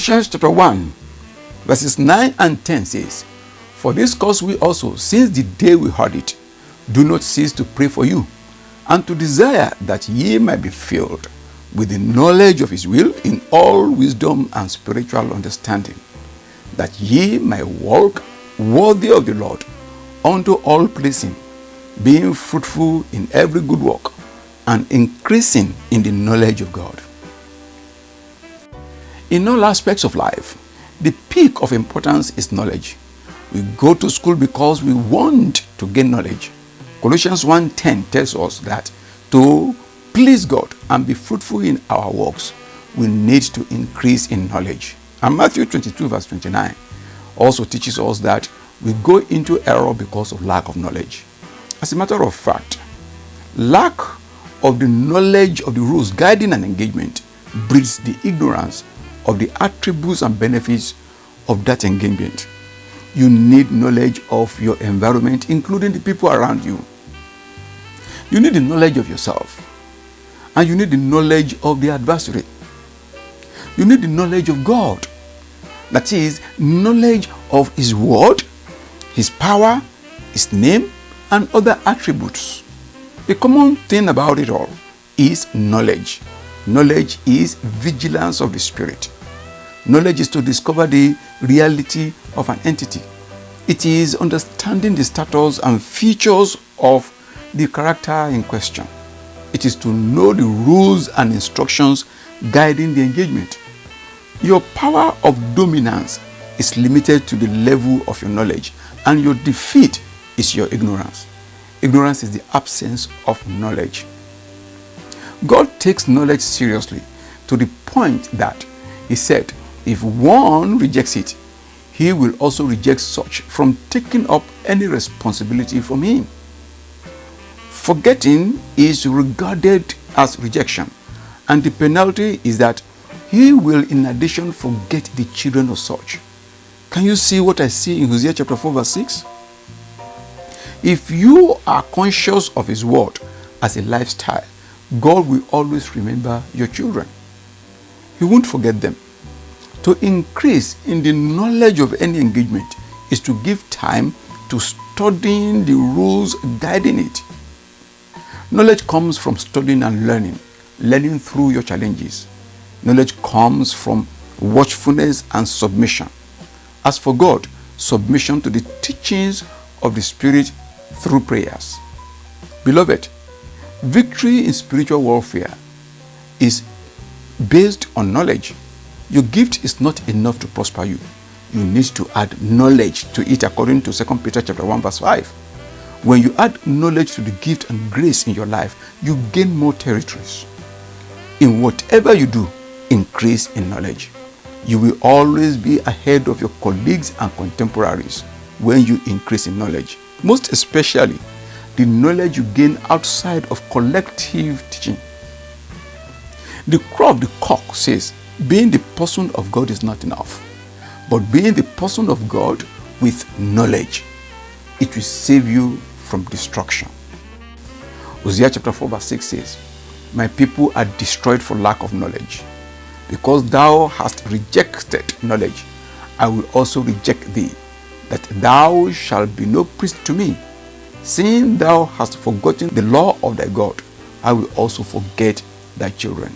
Colossians chapter 1, verses 9 and 10 says, "For this cause we also, since the day we heard it, do not cease to pray for you, and to desire that ye might be filled with the knowledge of his will in all wisdom and spiritual understanding, that ye might walk worthy of the Lord, unto all pleasing, being fruitful in every good work, and increasing in the knowledge of God." In all aspects of life, the peak of importance is knowledge. We go to school because we want to gain knowledge. Colossians 1:10 tells us that to please God and be fruitful in our works, we need to increase in knowledge. And Matthew 22 verse 29 also teaches us that we go into error because of lack of knowledge. As a matter of fact, lack of the knowledge of the rules guiding an engagement breeds the ignorance of the attributes and benefits of that engagement. You need knowledge of your environment, including the people around you. You need the knowledge of yourself. And you need the knowledge of the adversary. You need the knowledge of God. That is, knowledge of his word, his power, his name, and other attributes. The common thing about it all is knowledge. Knowledge is vigilance of the spirit. Knowledge is to discover the reality of an entity. It is understanding the status and features of the character in question. It is to know the rules and instructions guiding the engagement. Your power of dominance is limited to the level of your knowledge, and your defeat is your ignorance. Ignorance is the absence of knowledge. God takes knowledge seriously to the point that he said, if one rejects it, he will also reject such from taking up any responsibility from him. Forgetting is regarded as rejection, and the penalty is that he will in addition forget the children of such. Can you see what I see in Hosea chapter 4 verse 6? If you are conscious of his word as a lifestyle, God will always remember your children. He won't forget them. To increase in the knowledge of any engagement is to give time to studying the rules guiding it. Knowledge comes from studying and learning through your challenges. Knowledge comes from watchfulness and submission. As for God, submission to the teachings of the Spirit through prayers. Beloved, victory in spiritual warfare is based on knowledge. Your gift is not enough to prosper you. You need to add knowledge to it according to 2 Peter chapter 1 verse 5. When you add knowledge to the gift and grace in your life, you gain more territories. In whatever you do, increase in knowledge. You will always be ahead of your colleagues and contemporaries when you increase in knowledge. Most especially, the knowledge you gain outside of collective teaching. The crow of the cock says, being the person of God is not enough, but being the person of God with knowledge, it will save you from destruction. Hosea chapter 4 verse 6 says, my people are destroyed for lack of knowledge. Because thou hast rejected knowledge, I will also reject thee, that thou shalt be no priest to me. Seeing thou hast forgotten the law of thy God, I will also forget thy children.